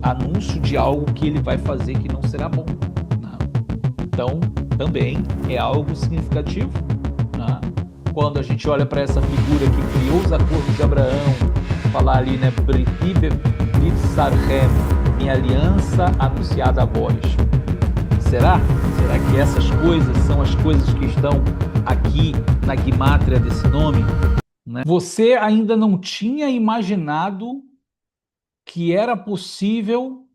anúncio de algo que ele vai fazer que não será bom, né? Então, também é algo significativo, né? Quando a gente olha para essa figura que criou os acordos de Abraão, falar ali, né, Brit Sarhem, em aliança anunciada a vós. Será? Será que essas coisas são as coisas que estão aqui na guimátria desse nome, né? Você ainda não tinha imaginado que era possível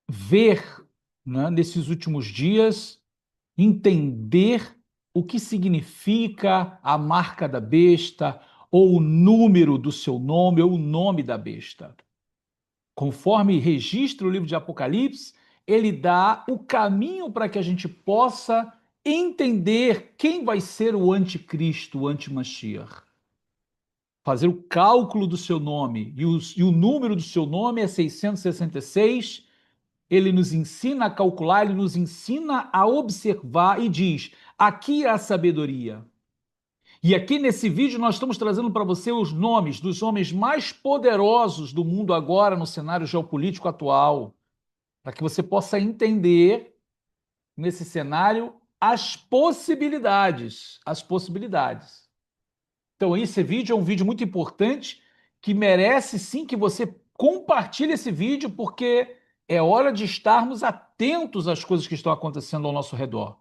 ver, né, nesses últimos dias, entender o que significa a marca da besta, ou o número do seu nome, ou o nome da besta. Conforme registra o livro de Apocalipse, ele dá o caminho para que a gente possa entender quem vai ser o anticristo, o anti-Mashiach. Fazer o cálculo do seu nome, e o número do seu nome é 666, ele nos ensina a calcular, ele nos ensina a observar e diz, aqui é a sabedoria. E aqui nesse vídeo nós estamos trazendo para você os nomes dos homens mais poderosos do mundo agora no cenário geopolítico atual, para que você possa entender nesse cenário as possibilidades, as possibilidades. Então esse vídeo é um vídeo muito importante que merece sim que você compartilhe esse vídeo, porque é hora de estarmos atentos às coisas que estão acontecendo ao nosso redor.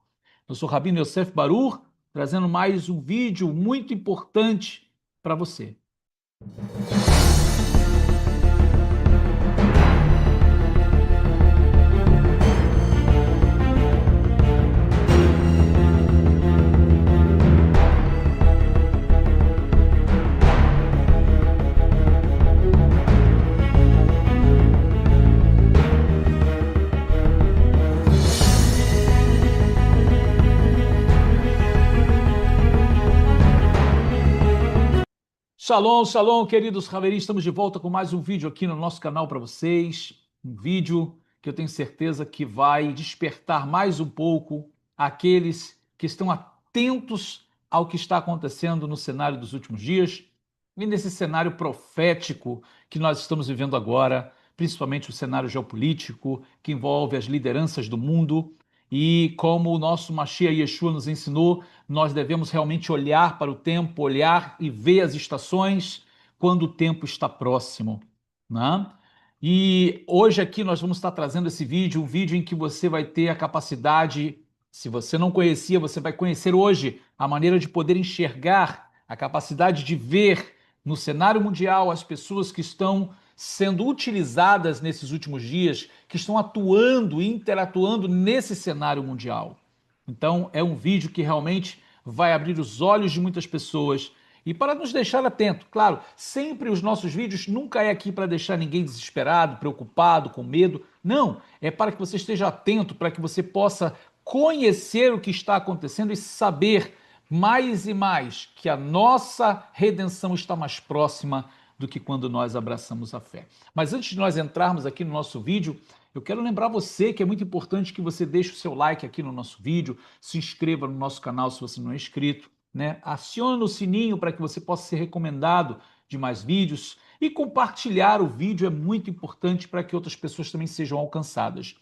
Eu sou Rabino Yosef Barur, trazendo mais um vídeo muito importante para você. Shalom, shalom, queridos Haverim, estamos de volta com mais um vídeo aqui no nosso canal para vocês. Um vídeo que eu tenho certeza que vai despertar mais um pouco aqueles que estão atentos ao que está acontecendo no cenário dos últimos dias e nesse cenário profético que nós estamos vivendo agora, principalmente o cenário geopolítico que envolve as lideranças do mundo. E como o nosso Mashiach Yeshua nos ensinou, nós devemos realmente olhar para o tempo, olhar e ver as estações quando o tempo está próximo, né? E hoje aqui nós vamos estar trazendo esse vídeo, um vídeo em que você vai ter a capacidade, se você não conhecia, você vai conhecer hoje a maneira de poder enxergar, a capacidade de ver no cenário mundial as pessoas que estão sendo utilizadas nesses últimos dias, que estão atuando e interatuando nesse cenário mundial. Então, é um vídeo que realmente vai abrir os olhos de muitas pessoas e para nos deixar atento. Claro, sempre os nossos vídeos nunca é aqui para deixar ninguém desesperado, preocupado, com medo. Não, é para que você esteja atento, para que você possa conhecer o que está acontecendo e saber mais e mais que a nossa redenção está mais próxima do que quando nós abraçamos a fé. Mas antes de nós entrarmos aqui no nosso vídeo, eu quero lembrar você que é muito importante que você deixe o seu like aqui no nosso vídeo, se inscreva no nosso canal se você não é inscrito, né? Acione o sininho para que você possa ser recomendado de mais vídeos e compartilhar o vídeo é muito importante para que outras pessoas também sejam alcançadas.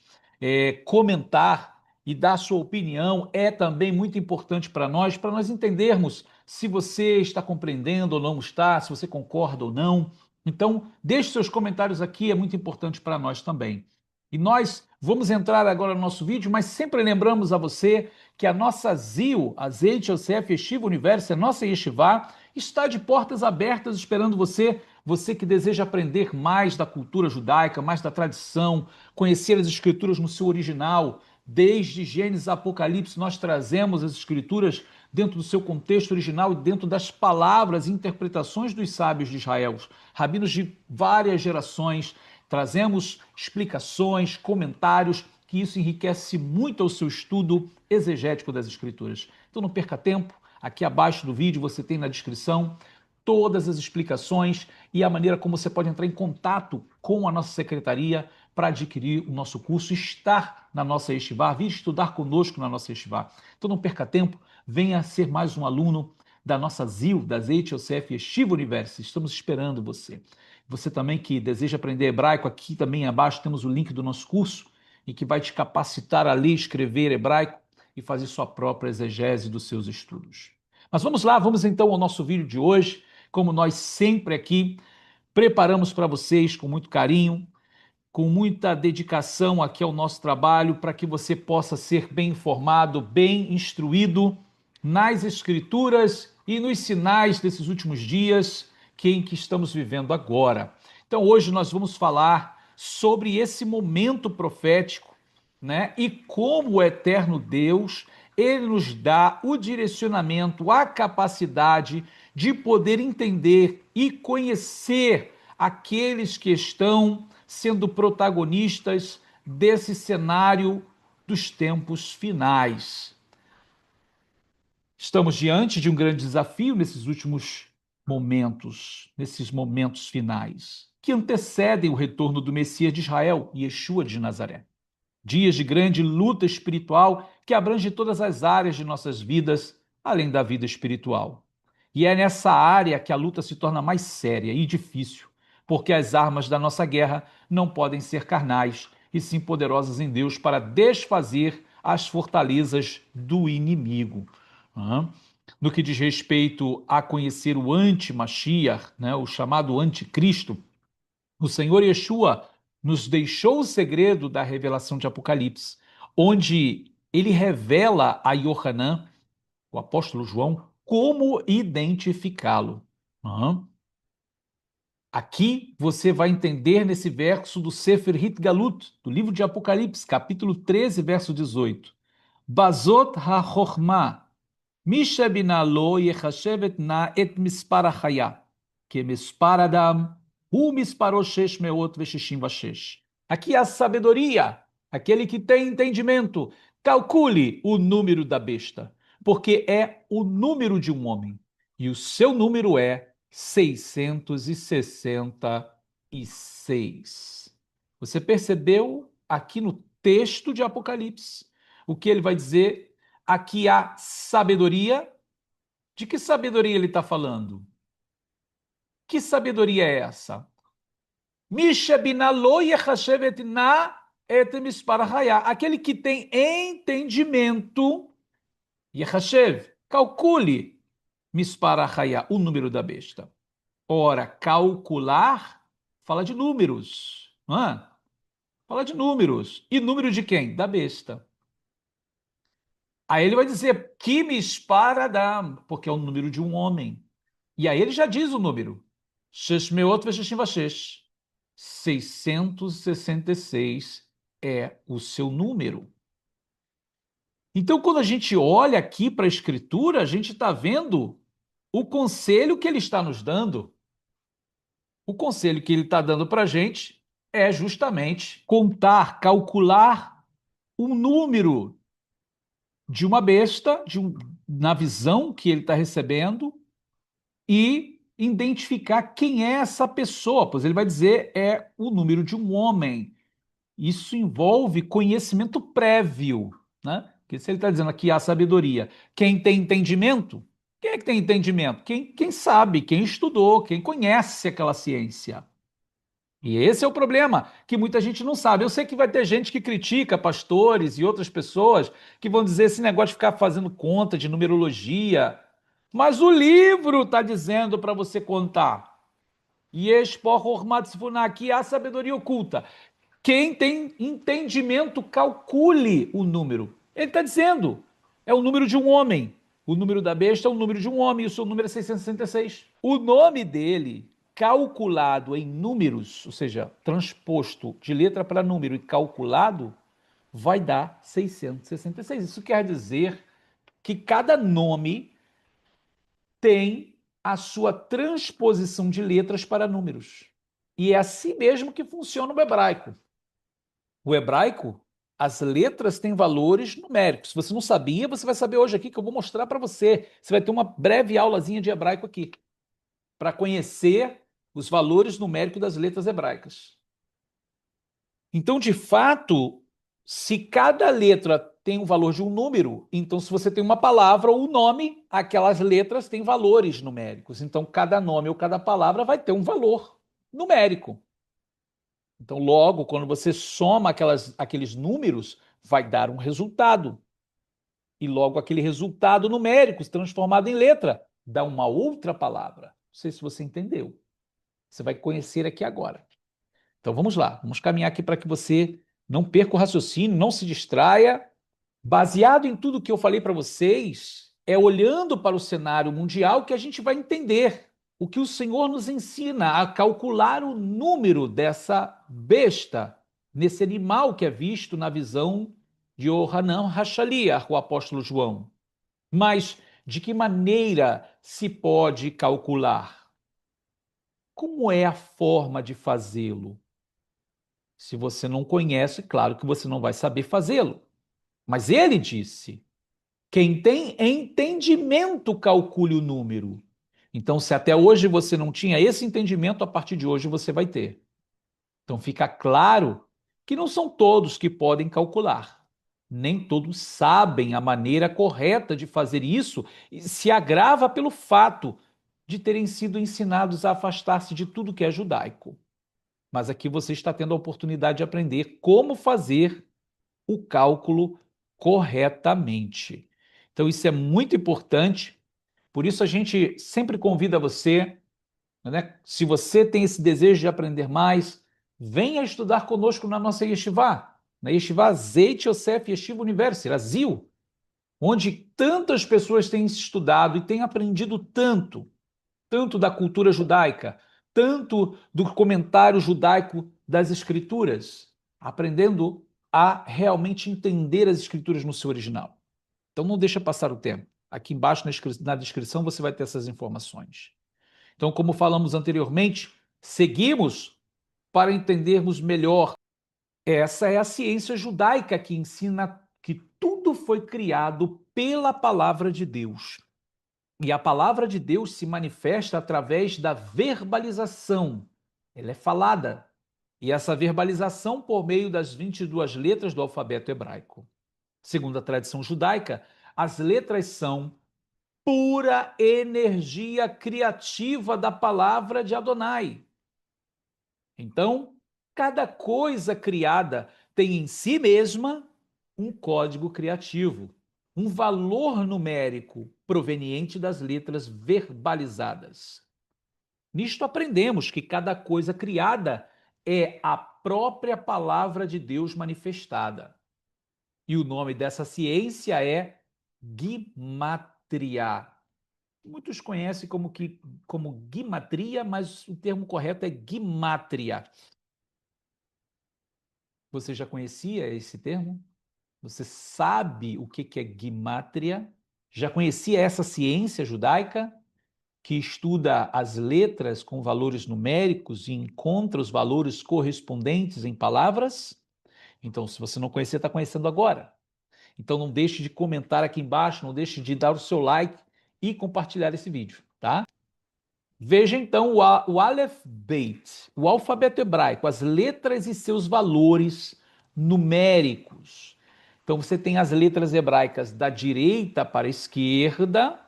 Comentar e dar sua opinião é também muito importante para nós entendermos se você está compreendendo ou não está, se você concorda ou não. Então, deixe seus comentários aqui, é muito importante para nós também. E nós vamos entrar agora no nosso vídeo, mas sempre lembramos a você que a nossa ZIL, a Zeit Yosef Yeshiva Universo, a nossa Yeshivá, está de portas abertas esperando você, você que deseja aprender mais da cultura judaica, mais da tradição, conhecer as escrituras no seu original. Desde Gênesis a Apocalipse, nós trazemos as escrituras dentro do seu contexto original e dentro das palavras e interpretações dos sábios de Israel, rabinos de várias gerações. Trazemos explicações, comentários, que isso enriquece muito o seu estudo exegético das escrituras. Então não perca tempo, aqui abaixo do vídeo você tem na descrição todas as explicações e a maneira como você pode entrar em contato com a nossa secretaria para adquirir o nosso curso, estar na nossa Yeshivá, vir estudar conosco na nossa Yeshivá. Então não perca tempo, venha ser mais um aluno da nossa ZIL, da Zeit Yosef Yeshiva Universo. Estamos esperando você. Você também que deseja aprender hebraico, aqui também abaixo temos o link do nosso curso e que vai te capacitar a ler e escrever hebraico e fazer sua própria exegese dos seus estudos. Mas vamos lá, vamos então ao nosso vídeo de hoje. Como nós sempre aqui preparamos para vocês com muito carinho, com muita dedicação aqui ao nosso trabalho, para que você possa ser bem informado, bem instruído nas escrituras e nos sinais desses últimos dias em que estamos vivendo agora. Então hoje nós vamos falar sobre esse momento profético, né? E como o eterno Deus, ele nos dá o direcionamento, a capacidade de poder entender e conhecer aqueles que estão sendo protagonistas desse cenário dos tempos finais. Estamos diante de um grande desafio nesses últimos momentos, nesses momentos finais, que antecedem o retorno do Messias de Israel, Yeshua de Nazaré. Dias de grande luta espiritual que abrange todas as áreas de nossas vidas, além da vida espiritual. E é nessa área que a luta se torna mais séria e difícil, porque as armas da nossa guerra não podem ser carnais, e sim poderosas em Deus para desfazer as fortalezas do inimigo. No que diz respeito a conhecer o anti-Mashiach, né, o chamado anticristo, o Senhor Yeshua nos deixou o segredo da revelação de Apocalipse, onde ele revela a Yohanan, o apóstolo João, como identificá-lo. Aqui você vai entender nesse verso do Sefer Hitgalut, do livro de Apocalipse, capítulo 13, verso 18. Bazot ha-chokhmah, Misha binalo yechashevet na et mispar achaya, que mispar adam, hu misparo shesh meot veshishim vashesh. Aqui a sabedoria, aquele que tem entendimento, calcule o número da besta, porque é o número de um homem, e o seu número é 666. Você percebeu aqui no texto de Apocalipse o que ele vai dizer? Aqui há sabedoria. De que sabedoria ele está falando? Que sabedoria é essa? Aquele que tem entendimento, Yechashev, calcule o número da besta. Ora, calcular fala de números. Fala de números. E número de quem? Da besta. Aí ele vai dizer que Adam, porque é o número de um homem. E aí ele já diz o número. 666 é o seu número. Então, quando a gente olha aqui para a Escritura, a gente está vendo o conselho que ele está nos dando. O conselho que ele está dando para a gente é justamente contar, calcular o número de uma besta, na visão que ele está recebendo, e identificar quem é essa pessoa, pois ele vai dizer é o número de um homem. Isso envolve conhecimento prévio, né? Porque se ele está dizendo aqui a sabedoria, quem tem entendimento, quem é que tem entendimento? Quem sabe, quem estudou, quem conhece aquela ciência. E esse é o problema, que muita gente não sabe. Eu sei que vai ter gente que critica pastores e outras pessoas que vão dizer esse negócio de ficar fazendo conta de numerologia. Mas o livro está dizendo para você contar. E aqui há sabedoria oculta. Quem tem entendimento, calcule o número. Ele está dizendo, é o número de um homem. O número da besta é o número de um homem e o seu número é 666. O nome dele, calculado em números, ou seja, transposto de letra para número e calculado, vai dar 666. Isso quer dizer que cada nome tem a sua transposição de letras para números. E é assim mesmo que funciona o hebraico. O hebraico, as letras têm valores numéricos. Se você não sabia, você vai saber hoje aqui que eu vou mostrar para você. Você vai ter uma breve aulazinha de hebraico aqui, para conhecer os valores numéricos das letras hebraicas. Então, de fato, se cada letra tem um valor de um número, então se você tem uma palavra ou um nome, aquelas letras têm valores numéricos. Então, cada nome ou cada palavra vai ter um valor numérico. Então, logo, quando você soma aqueles números, vai dar um resultado. E logo aquele resultado numérico transformado em letra dá uma outra palavra. Não sei se você entendeu. Você vai conhecer aqui agora. Então vamos lá, vamos caminhar aqui para que você não perca o raciocínio, não se distraia. Baseado em tudo que eu falei para vocês, é olhando para o cenário mundial que a gente vai entender o que o Senhor nos ensina a calcular o número dessa besta, nesse animal que é visto na visão de Yohanan Hashaliah, o apóstolo João. Mas de que maneira se pode calcular? Como é a forma de fazê-lo? Se você não conhece, claro que você não vai saber fazê-lo. Mas ele disse: quem tem entendimento calcule o número. Então, se até hoje você não tinha esse entendimento, a partir de hoje você vai ter. Então, fica claro que não são todos que podem calcular. Nem todos sabem a maneira correta de fazer isso e se agrava pelo fato de terem sido ensinados a afastar-se de tudo que é judaico. Mas aqui você está tendo a oportunidade de aprender como fazer o cálculo corretamente. Então, isso é muito importante. Por isso, a gente sempre convida você, né? Se você tem esse desejo de aprender mais, venha estudar conosco na nossa Yeshivá, na Yeshivá Zeit Yosef Yeshiva University, Brasil, onde tantas pessoas têm estudado e têm aprendido tanto da cultura judaica, tanto do comentário judaico das escrituras, aprendendo a realmente entender as escrituras no seu original. Então não deixa passar o tempo. Aqui embaixo na descrição você vai ter essas informações. Então, como falamos anteriormente, seguimos para entendermos melhor. Essa é a ciência judaica que ensina que tudo foi criado pela palavra de Deus. E a palavra de Deus se manifesta através da verbalização. Ela é falada. E essa verbalização por meio das 22 letras do alfabeto hebraico. Segundo a tradição judaica, as letras são pura energia criativa da palavra de Adonai. Então, cada coisa criada tem em si mesma um código criativo, um valor numérico proveniente das letras verbalizadas. Nisto aprendemos que cada coisa criada é a própria palavra de Deus manifestada. E o nome dessa ciência é Gimatria. Muitos conhecem como Gimatria, mas o termo correto é Gimatria. Você já conhecia esse termo? Você sabe o que é Gimatria? Já conhecia essa ciência judaica que estuda as letras com valores numéricos e encontra os valores correspondentes em palavras? Então, se você não conhecia, está conhecendo agora. Então, não deixe de comentar aqui embaixo, não deixe de dar o seu like e compartilhar esse vídeo, tá? Veja então o Aleph Beit, o alfabeto hebraico, as letras e seus valores numéricos. Então você tem as letras hebraicas da direita para a esquerda,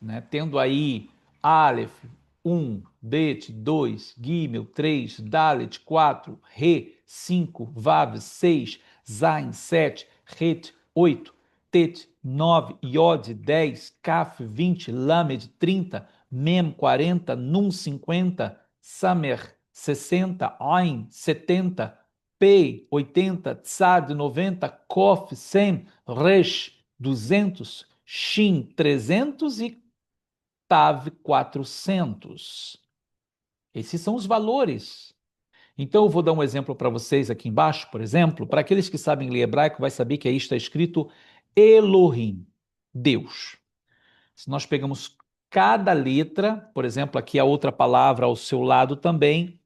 né, tendo aí Aleph 1, Bet 2, Gimel 3, Dalet 4, Re 5, Vav 6, Zain 7, Het 8, Tet 9, Yod 10, Kaf 20, Lamed 30, Mem 40, Nun 50, Samer 60, Ain 70, Pei 80, Tzad 90, Kof 100, Resh 200, Shin 300 e Tav 400. Esses são os valores. Então eu vou dar um exemplo para vocês aqui embaixo, por exemplo, para aqueles que sabem ler hebraico, vai saber que aí está escrito Elohim, Deus. Se nós pegamos cada letra, por exemplo, aqui a outra palavra ao seu lado também,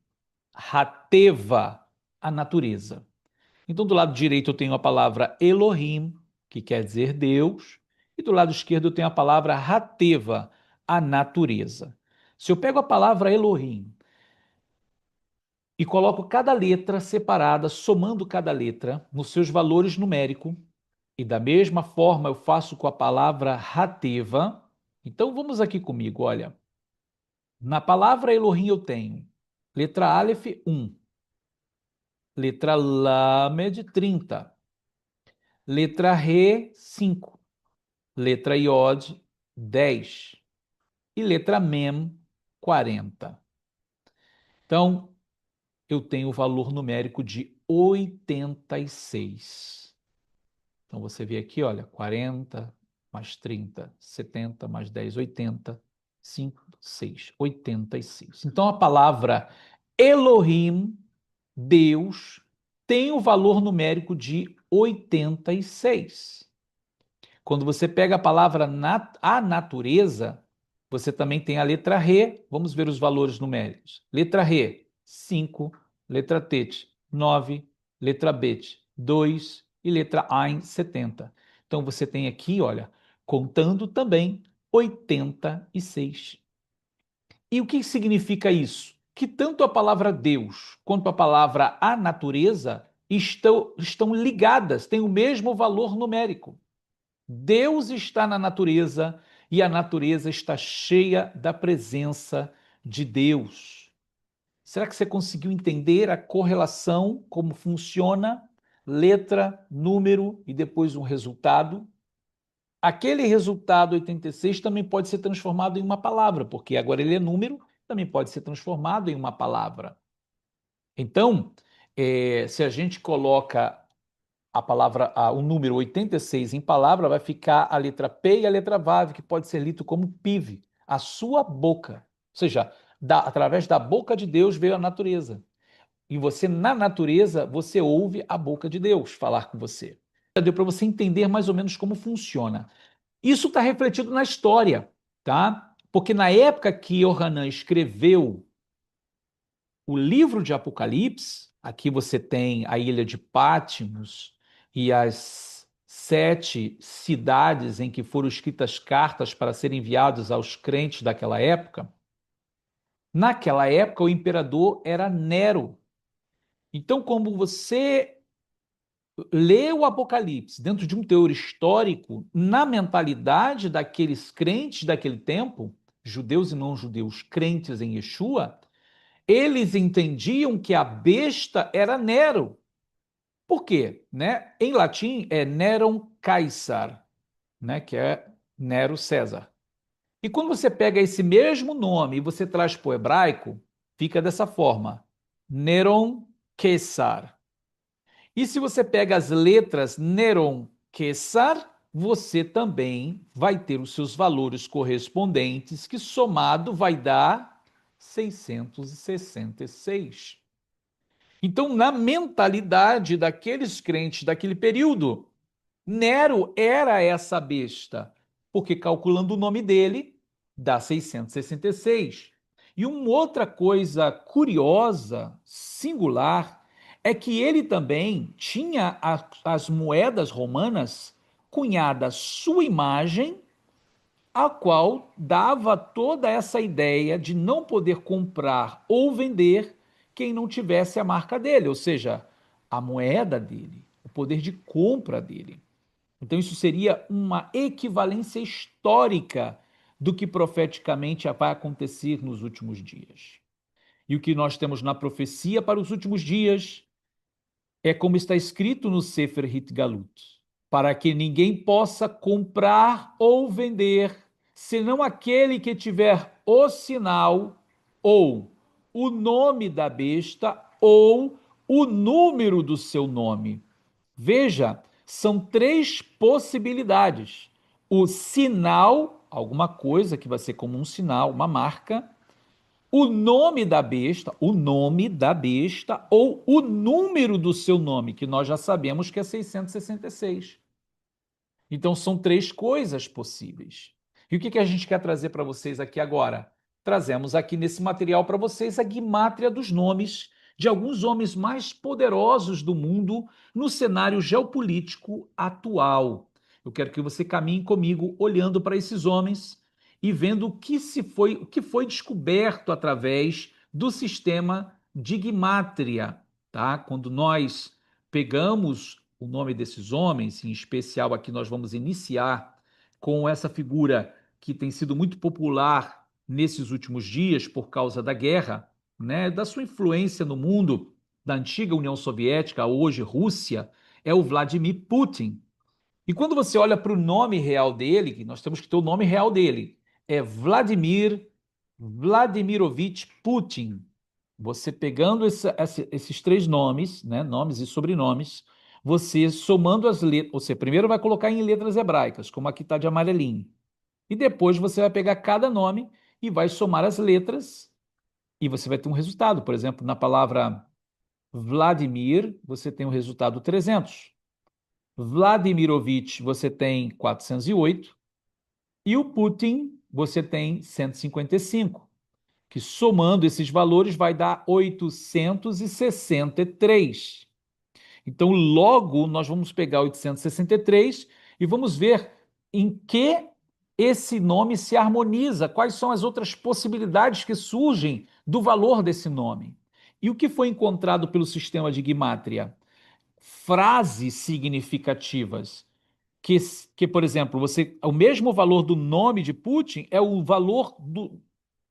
Hateva, a natureza. Então, do lado direito eu tenho a palavra Elohim, que quer dizer Deus, e do lado esquerdo eu tenho a palavra Hateva, a natureza. Se eu pego a palavra Elohim e coloco cada letra separada, somando cada letra nos seus valores numéricos, e da mesma forma eu faço com a palavra Hateva, então vamos aqui comigo, olha. Na palavra Elohim eu tenho Letra Aleph, 1. Letra Lamed, 30. Letra Re, 5. Letra Iod, 10. E letra Mem, 40. Então, eu tenho o valor numérico de 86. Então, você vê aqui, olha, 40 mais 30, 70 mais 10, 80, 5, 6, 86. Então, a palavra Elohim, Deus, tem o valor numérico de 86. Quando você pega a palavra a natureza, você também tem a letra Re. Vamos ver os valores numéricos. Letra Re, 5. Letra Tet, 9. Letra Bet, 2. E letra Ain, 70. Então você tem aqui, olha, contando também 86. E o que significa isso? Que tanto a palavra Deus quanto a palavra a natureza estão ligadas, têm o mesmo valor numérico. Deus está na natureza e a natureza está cheia da presença de Deus. Será que você conseguiu entender a correlação, como funciona? Letra, número e depois um resultado. Aquele resultado 86 também pode ser transformado em uma palavra, porque agora ele é número, também pode ser transformado em uma palavra. Então, se a gente coloca a palavra, o número 86 em palavra, vai ficar a letra P e a letra Vav, que pode ser lido como PIV, a sua boca. Ou seja, através da boca de Deus veio a natureza. E você, na natureza, você ouve a boca de Deus falar com você. Deu para você entender mais ou menos como funciona. Isso está refletido na história, tá? Porque na época que Yohanan escreveu o livro de Apocalipse, aqui você tem a ilha de Patmos e as 7 cidades em que foram escritas cartas para serem enviadas aos crentes daquela época. Naquela época, o imperador era Nero. Então, como você lê o Apocalipse dentro de um teor histórico, na mentalidade daqueles crentes daquele tempo, judeus e não judeus, crentes em Yeshua, eles entendiam que a besta era Nero. Por quê? Né? Em latim é Neron Caesar, né? Que é Nero César. E quando você pega esse mesmo nome e você traz para o hebraico, fica dessa forma: Neron Caesar. E se você pega as letras Neron Caesar, você também vai ter os seus valores correspondentes, que somado vai dar 666. Então, na mentalidade daqueles crentes daquele período, Nero era essa besta, porque calculando o nome dele, dá 666. E uma outra coisa curiosa, singular, é que ele também tinha as moedas romanas cunhadas sua imagem, a qual dava toda essa ideia de não poder comprar ou vender quem não tivesse a marca dele, ou seja, a moeda dele, o poder de compra dele. Então, isso seria uma equivalência histórica do que profeticamente vai acontecer nos últimos dias. E o que nós temos na profecia para os últimos dias é como está escrito no Sefer Hitgalut, para que ninguém possa comprar ou vender, senão aquele que tiver o sinal ou o nome da besta ou o número do seu nome. Veja, são 3 possibilidades. O sinal, alguma coisa que vai ser como um sinal, uma marca, o nome da besta ou o número do seu nome, que nós já sabemos que é 666. Então são 3 coisas possíveis. E o que a gente quer trazer para vocês aqui agora? Trazemos aqui nesse material para vocês a guimátria dos nomes de alguns homens mais poderosos do mundo no cenário geopolítico atual. Eu quero que você caminhe comigo olhando para esses homens e vendo o que foi descoberto através do sistema de guimátria, tá? Quando nós pegamos o nome desses homens, em especial aqui nós vamos iniciar com essa figura que tem sido muito popular nesses últimos dias por causa da guerra, né, da sua influência no mundo da antiga União Soviética, hoje Rússia, é o Vladimir Putin. E quando você olha para o nome real dele, que nós temos que ter o nome real dele, é Vladimir Vladimirovich Putin. Você pegando esses três nomes, né, nomes e sobrenomes, você somando as letras, você primeiro vai colocar em letras hebraicas, como aqui está de amarelinho. E depois você vai pegar cada nome e vai somar as letras e você vai ter um resultado. Por exemplo, na palavra Vladimir, você tem o resultado 300. Vladimirovich, você tem 408. E o Putin, você tem 155, que somando esses valores vai dar 863. Então, logo, nós vamos pegar 863 e vamos ver em que esse nome se harmoniza, quais são as outras possibilidades que surgem do valor desse nome. E o que foi encontrado pelo sistema de Guimátrria? Frases significativas. Que, por exemplo, o mesmo valor do nome de Putin é o valor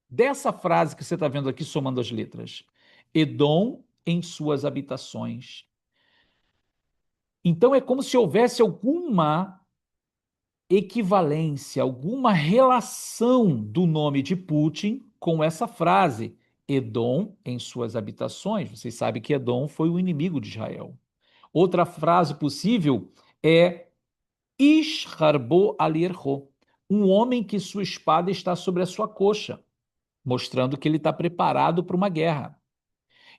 dessa frase que você está vendo aqui, somando as letras. Edom em suas habitações. Então é como se houvesse alguma equivalência, alguma relação do nome de Putin com essa frase, Edom em suas habitações. Vocês sabem que Edom foi o inimigo de Israel. Outra frase possível é Ish harbo alirho, um homem que sua espada está sobre a sua coxa, mostrando que ele está preparado para uma guerra.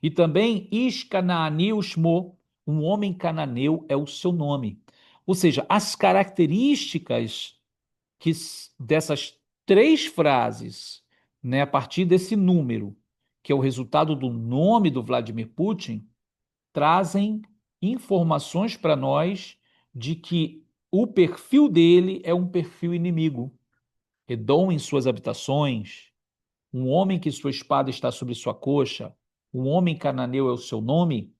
E também Ish Canaani Ushmo, um homem cananeu é o seu nome. Ou seja, as características que dessas três frases, né, a partir desse número, que é o resultado do nome do Vladimir Putin, trazem informações para nós de que o perfil dele é um perfil inimigo. Edom em suas habitações, um homem que sua espada está sobre sua coxa, um homem cananeu é o seu nome.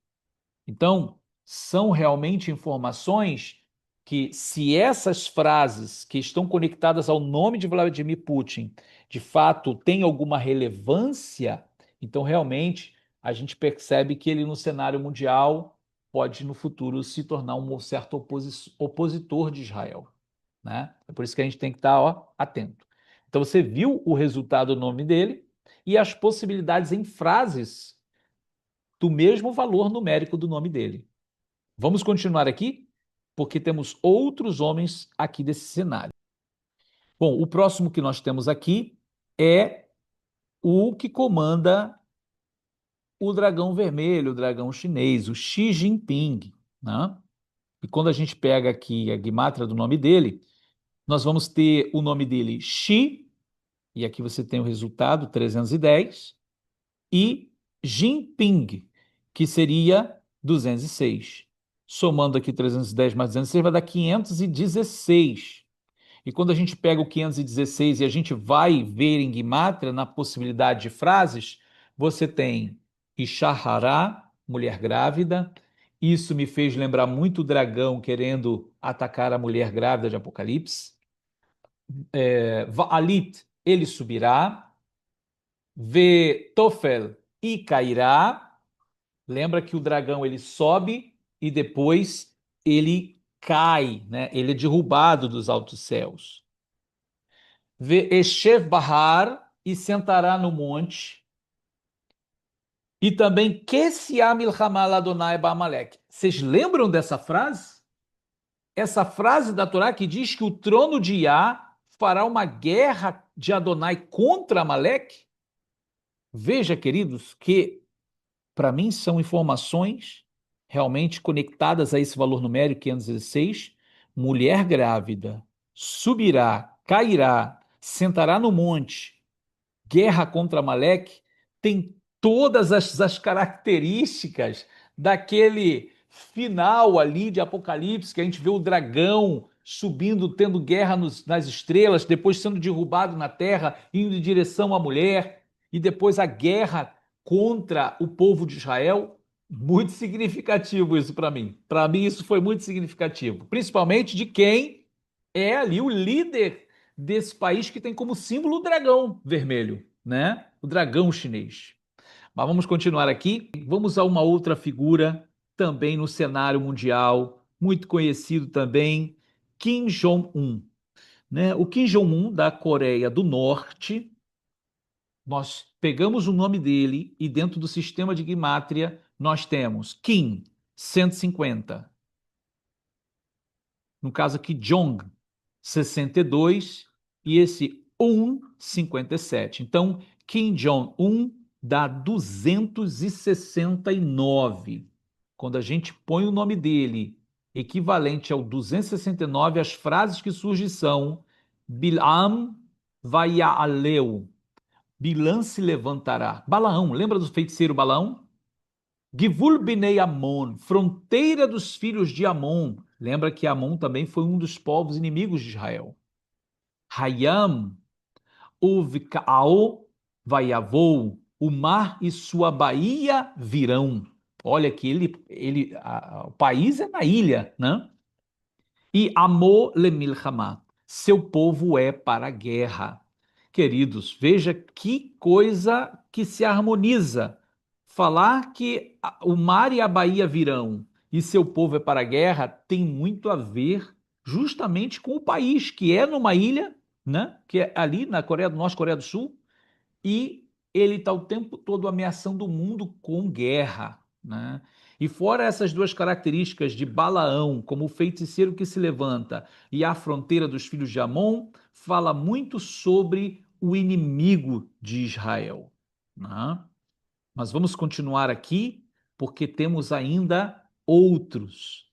Então, são realmente informações que, se essas frases que estão conectadas ao nome de Vladimir Putin, de fato, têm alguma relevância, então realmente a gente percebe que ele no cenário mundial pode no futuro se tornar um certo opositor de Israel, né? É por isso que a gente tem que estar, ó, atento. Então você viu o resultado do nome dele e as possibilidades em frases do mesmo valor numérico do nome dele. Vamos continuar aqui, porque temos outros homens aqui desse cenário. Bom, o próximo que nós temos aqui é o que comanda o dragão vermelho, o dragão chinês, o Xi Jinping, né? E quando a gente pega aqui a guimatra do nome dele, nós vamos ter o nome dele Xi, e aqui você tem o resultado, 310, e Jinping, que seria 206. Somando aqui 310 mais 206 vai dar 516. E quando a gente pega o 516 e a gente vai ver em Guimátria, na possibilidade de frases, você tem Ixahará, mulher grávida. Isso me fez lembrar muito o dragão querendo atacar a mulher grávida de Apocalipse. Va'alit, ele subirá. Tofel, e cairá. Lembra que o dragão ele sobe e depois ele cai, né? Ele é derrubado dos altos céus. Eshev Bahar, e sentará no monte. E também Kesiá Milhamá Ladonai Baamalek. Vocês lembram dessa frase? Essa frase da Torá que diz que o trono de Iá fará uma guerra de Adonai contra Amaleque? Veja, queridos, que para mim são informações realmente conectadas a esse valor numérico 516. Mulher grávida subirá, cairá, sentará no monte, guerra contra Amaleque, tem todas as características daquele final ali de Apocalipse, que a gente vê o dragão subindo, tendo guerra nas estrelas, depois sendo derrubado na terra, indo em direção à mulher, e depois a guerra contra o povo de Israel. Muito significativo isso para mim. Para mim, isso foi muito significativo, principalmente de quem é ali o líder desse país que tem como símbolo o dragão vermelho, né? O dragão chinês. Mas vamos continuar aqui. Vamos a uma outra figura, também no cenário mundial, muito conhecido também, Kim Jong-un. Né? O Kim Jong-un, da Coreia do Norte, nós pegamos o nome dele e dentro do sistema de Gematria nós temos Kim, 150. No caso aqui, Jong, 62, e esse Un, 57. Então, Kim Jong-un dá 269. Quando a gente põe o nome dele equivalente ao 269, as frases que surgem são Bilam vaya'aleu, Bilã se levantará. Balaão, lembra do feiticeiro Balaão? Givul Binei Amon, fronteira dos filhos de Amon. Lembra que Amon também foi um dos povos inimigos de Israel. Hayam, Uvkaal, Vaiavou, o mar e sua baía virão. Olha que o país é na ilha, né? E Amor lemilchama, seu povo é para a guerra. Queridos, veja que coisa que se harmoniza. Falar que o mar e a baía virão e seu povo é para a guerra tem muito a ver justamente com o país, que é numa ilha, né? Que é ali na Coreia do Norte, Coreia do Sul, e ele está o tempo todo ameaçando o mundo com guerra, né? E fora essas duas características de Balaão, como o feiticeiro que se levanta, e a fronteira dos filhos de Amon, fala muito sobre o inimigo de Israel, né? Mas vamos continuar aqui, porque temos ainda outros,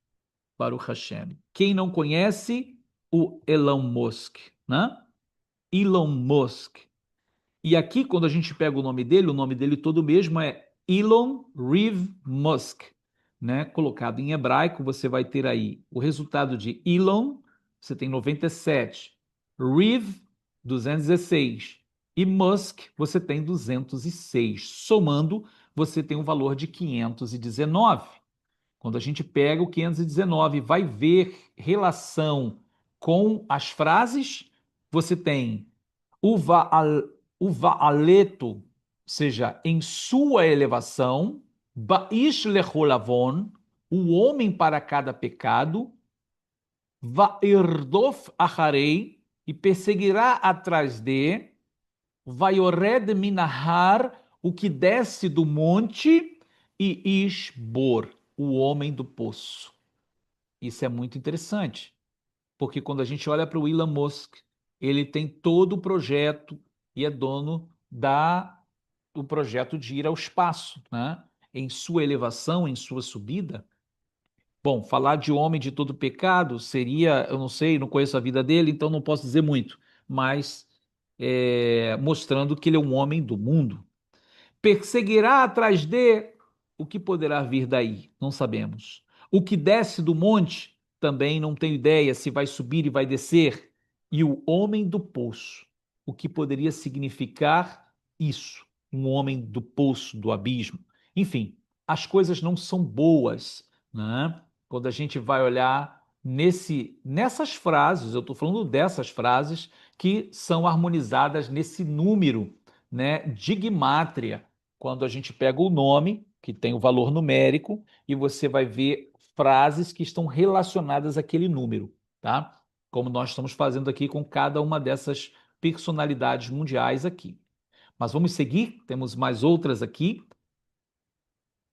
Baruch Hashem. Quem não conhece, o Elon Musk, né? Elon Musk. E aqui, quando a gente pega o nome dele todo mesmo é Elon Reeve Musk, né? Colocado em hebraico, você vai ter aí o resultado de Elon, você tem 97, Reeve, 216, e Musk, você tem 206. Somando, você tem um valor de 519. Quando a gente pega o 519 e vai ver relação com as frases, você tem o Vaaleto, ou seja, em sua elevação, Baish lecholavon, o homem para cada pecado, Vairdof acharei, e perseguirá atrás de, Vaiored minahar, o que desce do monte, e Ishbor, o homem do poço. Isso é muito interessante, porque quando a gente olha para o Elon Musk, ele tem todo o projeto e é dono do projeto de ir ao espaço, né? Em sua elevação, em sua subida. Bom, falar de homem de todo pecado seria, eu não sei, não conheço a vida dele, então não posso dizer muito, mas mostrando que ele é um homem do mundo. Perseguirá atrás de, o que poderá vir daí? Não sabemos. O que desce do monte, também não tenho ideia se vai subir e vai descer. E o homem do poço, o que poderia significar isso? Um homem do poço, do abismo. Enfim, as coisas não são boas, né? Quando a gente vai olhar nessas frases, eu estou falando dessas frases que são harmonizadas nesse número, né, de Gimátria, quando a gente pega o nome, que tem o valor numérico, e você vai ver frases que estão relacionadas àquele número, tá? Como nós estamos fazendo aqui com cada uma dessas personalidades mundiais aqui. Mas vamos seguir, temos mais outras aqui.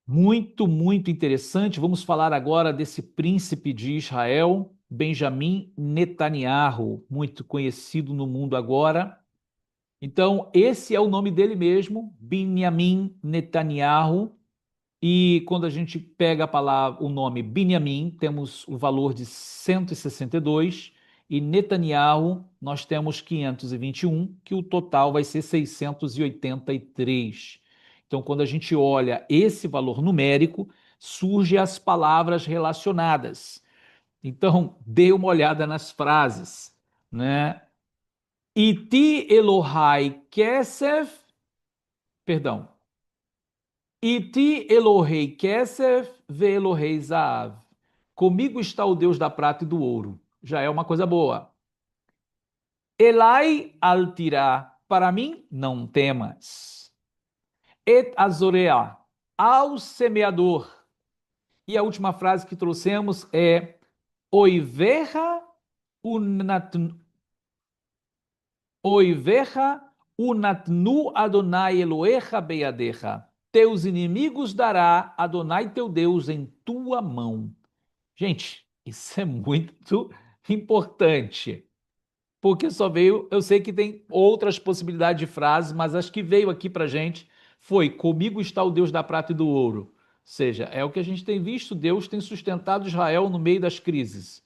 Muito, muito interessante. Vamos falar agora desse príncipe de Israel, Benjamin Netanyahu, muito conhecido no mundo agora. Então, esse é o nome dele mesmo, Benjamin Netanyahu. E quando a gente pega a palavra, o nome Binyamin, temos o valor de 162, e Netanyahu nós temos 521, que o total vai ser 683. Então, quando a gente olha esse valor numérico, surgem as palavras relacionadas. Então, dê uma olhada nas frases, né? Iti Elohai Kesef, perdão, Iti Elohei Kesef ve Elohei Zaav. Comigo está o Deus da prata e do ouro. Já é uma coisa boa. Elai altirá, para mim não temas. et azorea, ao semeador. E a última frase que trouxemos é oivecha oivecha unatnu Adonai Elohecha beyadecha. Teus inimigos dará Adonai teu Deus em tua mão. Gente, isso é muito importante, porque só veio, eu sei que tem outras possibilidades de frases, mas as que veio aqui para gente foi: comigo está o Deus da prata e do ouro. Ou seja, é o que a gente tem visto, Deus tem sustentado Israel no meio das crises.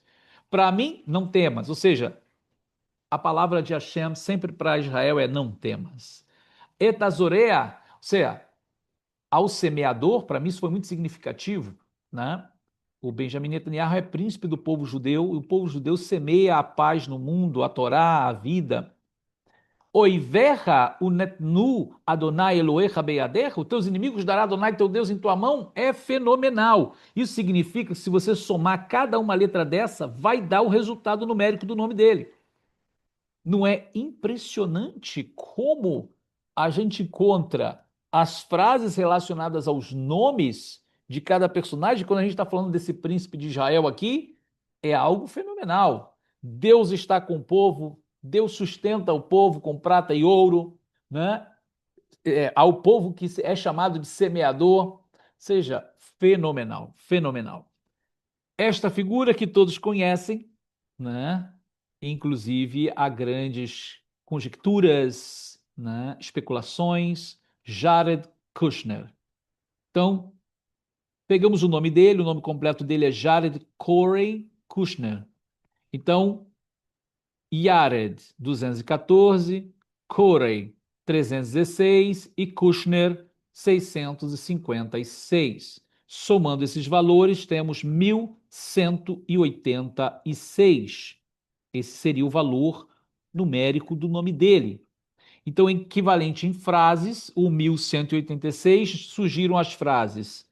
Para mim, não temas, ou seja, a palavra de Hashem sempre para Israel é não temas. Etazorea, ou seja, ao semeador, para mim isso foi muito significativo, né? O Benjamin Netanyahu é príncipe do povo judeu, e o povo judeu semeia a paz no mundo, a Torá, a vida. Oivecha unetnu Adonai Elohecha beyadecha, os teus inimigos dará Adonai teu Deus em tua mão, é fenomenal. Isso significa que se você somar cada uma letra dessa, vai dar o resultado numérico do nome dele. Não é impressionante como a gente encontra as frases relacionadas aos nomes de cada personagem? Quando a gente está falando desse príncipe de Israel aqui, é algo fenomenal. Deus está com o povo, Deus sustenta o povo com prata e ouro, né? Ao povo que é chamado de semeador, seja fenomenal, fenomenal. Esta figura que todos conhecem, né? Inclusive há grandes conjecturas, né? Especulações, Jared Kushner. Então, pegamos o nome dele, o nome completo dele é Jared Corey Kushner. Então, Jared 214, Corey 316 e Kushner 656. Somando esses valores, temos 1186. Esse seria o valor numérico do nome dele. Então, equivalente em frases, o 1186 surgiram as frases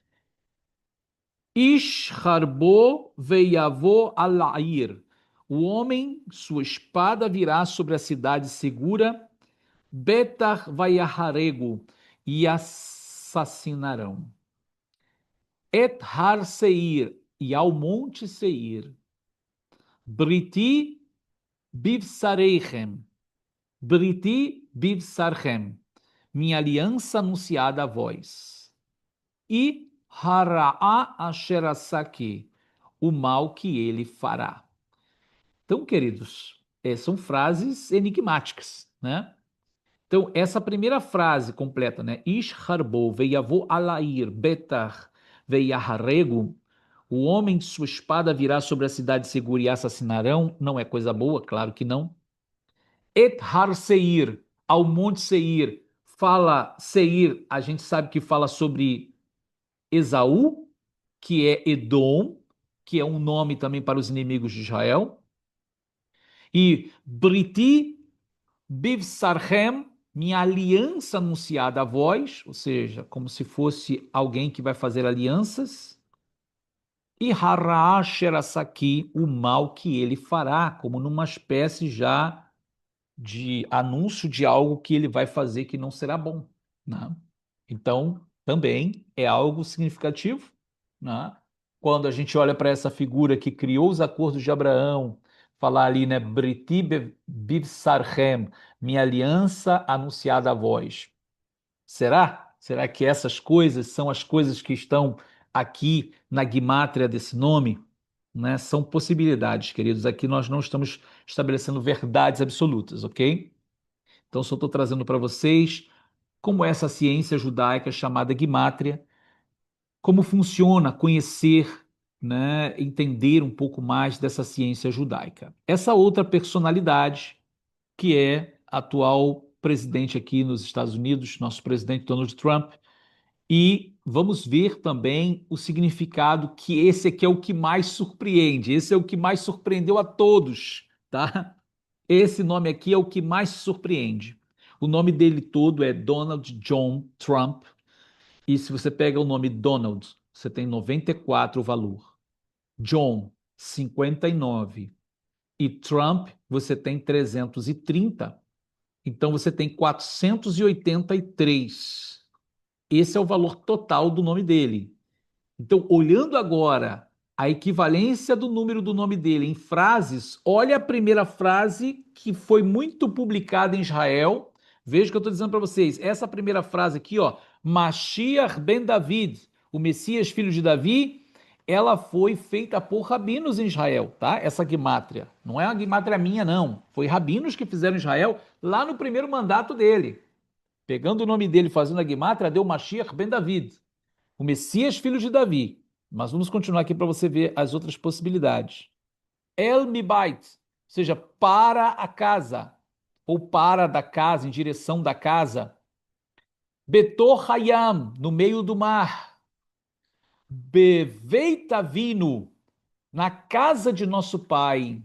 Ish harbo veiavo alair. O homem, sua espada virá sobre a cidade segura, Betar vaiaharego, e assassinarão. Et har seir, e ao monte Seir. Briti bivsareichem. Briti bivsarchem. Minha aliança anunciada a vós. E hara'a asherasaki, o mal que ele fará. Então, queridos, são frases enigmáticas, né? Então, essa primeira frase completa, né? Ish harbo veiavo alair betar veiaharego, o homem de sua espada virá sobre a cidade segura e assassinarão, não é coisa boa, claro que não. Et har Seir, ao monte Seir, fala Seir, a gente sabe que fala sobre Esaú, que é Edom, que é um nome também para os inimigos de Israel. E Briti Bivsarchem, minha aliança anunciada a vós, ou seja, como se fosse alguém que vai fazer alianças. E Haraasherasaki, o mal que ele fará, como numa espécie já de anúncio de algo que ele vai fazer que não será bom, né? Então, também é algo significativo, né? Quando a gente olha para essa figura que criou os acordos de Abraão, falar ali, né, Briti Bivsarchem, minha aliança anunciada a vós. Será? Será que essas coisas são as coisas que estão aqui na guimátria desse nome? Né? São possibilidades, queridos. Aqui nós não estamos estabelecendo verdades absolutas, ok? Então, só estou trazendo para vocês como essa ciência judaica chamada guimátria, como funciona, conhecer, né, entender um pouco mais dessa ciência judaica. Essa outra personalidade, que é atual presidente aqui nos Estados Unidos, nosso presidente Donald Trump, e vamos ver também o significado, que esse aqui é o que mais surpreende, esse é o que mais surpreendeu a todos, tá? Esse nome aqui é o que mais surpreende. O nome dele todo é Donald John Trump, e se você pega o nome Donald, você tem 94 o valor. John, 59. E Trump, você tem 330. Então você tem 483. Esse é o valor total do nome dele. Então, olhando agora a equivalência do número do nome dele em frases, olha a primeira frase que foi muito publicada em Israel. Veja o que eu estou dizendo para vocês. Essa primeira frase aqui, ó, Mashiach ben David, o Messias filho de Davi, ela foi feita por rabinos em Israel, tá? Essa guimátria. Não é uma guimátria minha, não. Foi rabinos que fizeram em Israel lá no primeiro mandato dele. Pegando o nome dele, fazendo a guimátria, deu Mashiach ben David, o Messias filho de Davi. Mas vamos continuar aqui para você ver as outras possibilidades. El Mibait, ou seja, para a casa, ou para da casa, em direção da casa. Betor Hayam, no meio do mar. Beveitavino, na casa de nosso pai.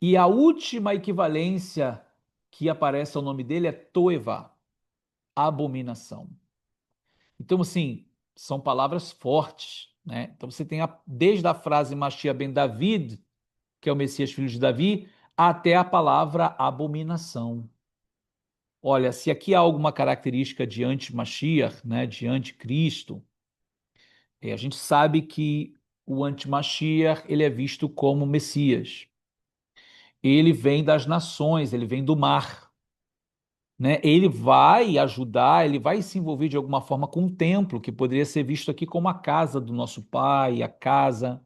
E a última equivalência que aparece ao nome dele é Toeva, abominação. Então, assim, são palavras fortes, né? Então, você tem desde a frase Mashiach ben David, que é o Messias filho de Davi, até a palavra abominação. Olha, se aqui há alguma característica de anti-Mashiach, né, de anticristo, a gente sabe que o anti-Mashiach, ele é visto como Messias. Ele vem das nações, ele vem do mar, né? Ele vai ajudar, ele vai se envolver de alguma forma com o templo, que poderia ser visto aqui como a casa do nosso pai, a casa.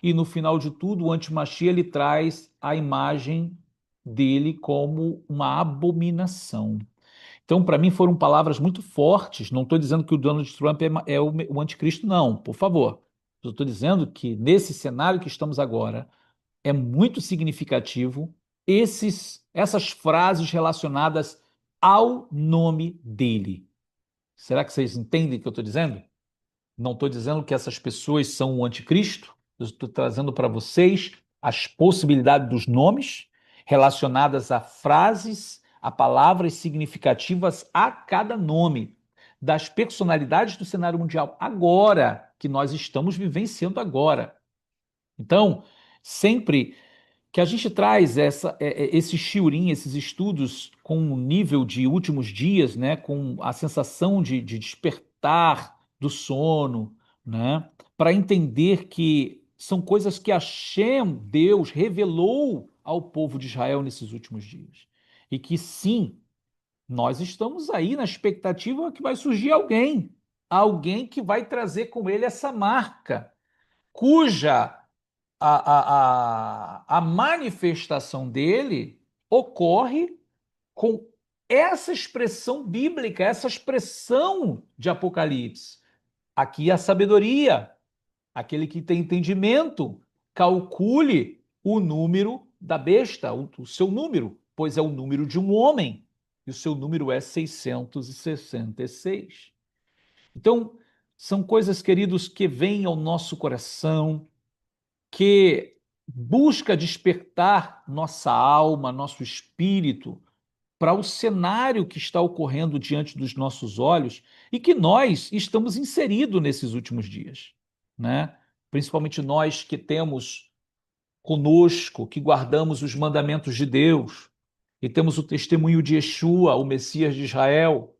E no final de tudo, o antimachia ele traz a imagem dele como uma abominação. Então, para mim, foram palavras muito fortes. Não estou dizendo que o Donald Trump é o anticristo, não, por favor. Eu estou dizendo que nesse cenário que estamos agora, é muito significativo essas frases relacionadas ao nome dele. Será que vocês entendem o que eu estou dizendo? Não estou dizendo que essas pessoas são o anticristo, eu estou trazendo para vocês as possibilidades dos nomes relacionadas a frases, a palavras significativas a cada nome, das personalidades do cenário mundial, agora, que nós estamos vivenciando agora. Então, sempre que a gente traz esse shiurim, esses estudos com um nível de últimos dias, né, com a sensação de despertar do sono, né, para entender que são coisas que Hashem, Deus, revelou ao povo de Israel nesses últimos dias. E que sim, nós estamos aí na expectativa que vai surgir alguém que vai trazer com ele essa marca, cuja a manifestação dele ocorre com essa expressão bíblica, essa expressão de Apocalipse. Aqui a sabedoria, aquele que tem entendimento, calcule o número da besta, o seu número, pois é o número de um homem, e o seu número é 666. Então, são coisas, queridos, que vêm ao nosso coração, que busca despertar nossa alma, nosso espírito para o cenário que está ocorrendo diante dos nossos olhos e que nós estamos inseridos nesses últimos dias, né? Principalmente nós que temos conosco, que guardamos os mandamentos de Deus e temos o testemunho de Yeshua, o Messias de Israel,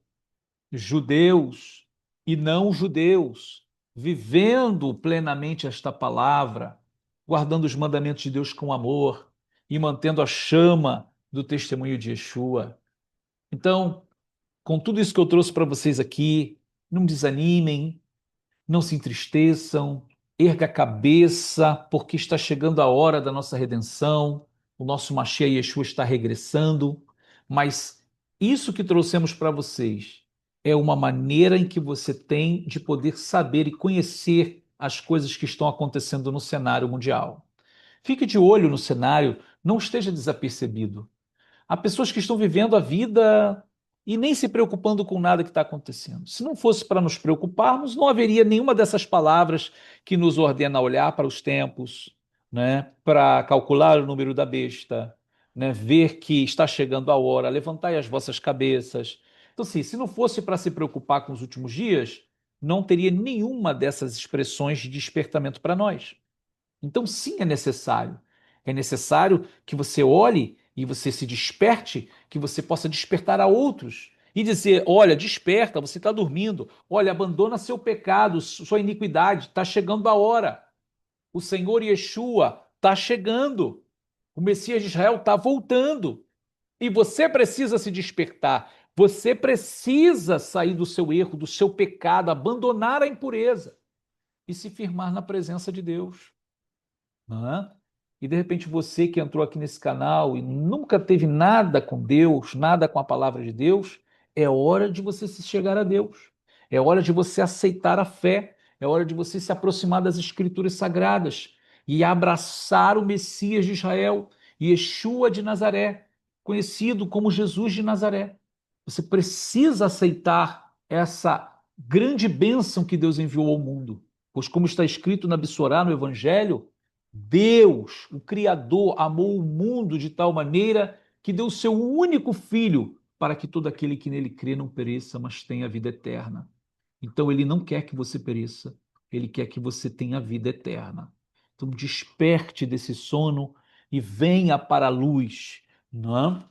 judeus e não judeus, vivendo plenamente esta palavra, guardando os mandamentos de Deus com amor e mantendo a chama do testemunho de Yeshua. Então, com tudo isso que eu trouxe para vocês aqui, não desanimem, não se entristeçam, erga a cabeça, porque está chegando a hora da nossa redenção, o nosso Mashiach Yeshua está regressando, mas isso que trouxemos para vocês é uma maneira em que você tem de poder saber e conhecer as coisas que estão acontecendo no cenário mundial. Fique de olho no cenário, não esteja desapercebido. Há pessoas que estão vivendo a vida e nem se preocupando com nada que está acontecendo. Se não fosse para nos preocuparmos, não haveria nenhuma dessas palavras que nos ordena olhar para os tempos, né, para calcular o número da besta, né, ver que está chegando a hora, levantai as vossas cabeças. Então, assim, se não fosse para se preocupar com os últimos dias, não teria nenhuma dessas expressões de despertamento para nós. Então, sim, é necessário. É necessário que você olhe e você se desperte, que você possa despertar a outros e dizer: olha, desperta, você está dormindo, olha, abandona seu pecado, sua iniquidade, está chegando a hora. O Senhor Yeshua está chegando. O Messias de Israel está voltando. E você precisa se despertar. Você precisa sair do seu erro, do seu pecado, abandonar a impureza e se firmar na presença de Deus. Não é? E de repente você que entrou aqui nesse canal e nunca teve nada com Deus, nada com a palavra de Deus, é hora de você se chegar a Deus. É hora de você aceitar a fé. É hora de você se aproximar das Escrituras Sagradas e abraçar o Messias de Israel, Yeshua de Nazaré, conhecido como Jesus de Nazaré. Você precisa aceitar essa grande bênção que Deus enviou ao mundo. Pois, como está escrito na Bissorá, no Evangelho, Deus, o Criador, amou o mundo de tal maneira que deu o seu único filho para que todo aquele que nele crê não pereça, mas tenha vida eterna. Então, ele não quer que você pereça, ele quer que você tenha vida eterna. Então, desperte desse sono e venha para a luz, não é?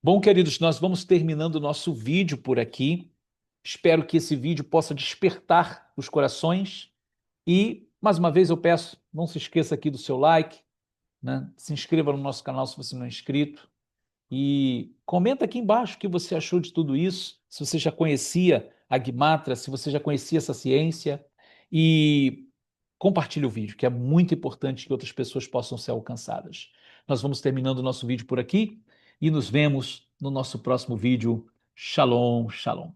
Bom, queridos, nós vamos terminando o nosso vídeo por aqui. Espero que esse vídeo possa despertar os corações e, mais uma vez, eu peço, não se esqueça aqui do seu like, né? Se inscreva no nosso canal se você não é inscrito e comenta aqui embaixo o que você achou de tudo isso, se você já conhecia a Guimatra, se você já conhecia essa ciência e compartilhe o vídeo, que é muito importante que outras pessoas possam ser alcançadas. Nós vamos terminando o nosso vídeo por aqui e nos vemos no nosso próximo vídeo. Shalom, shalom.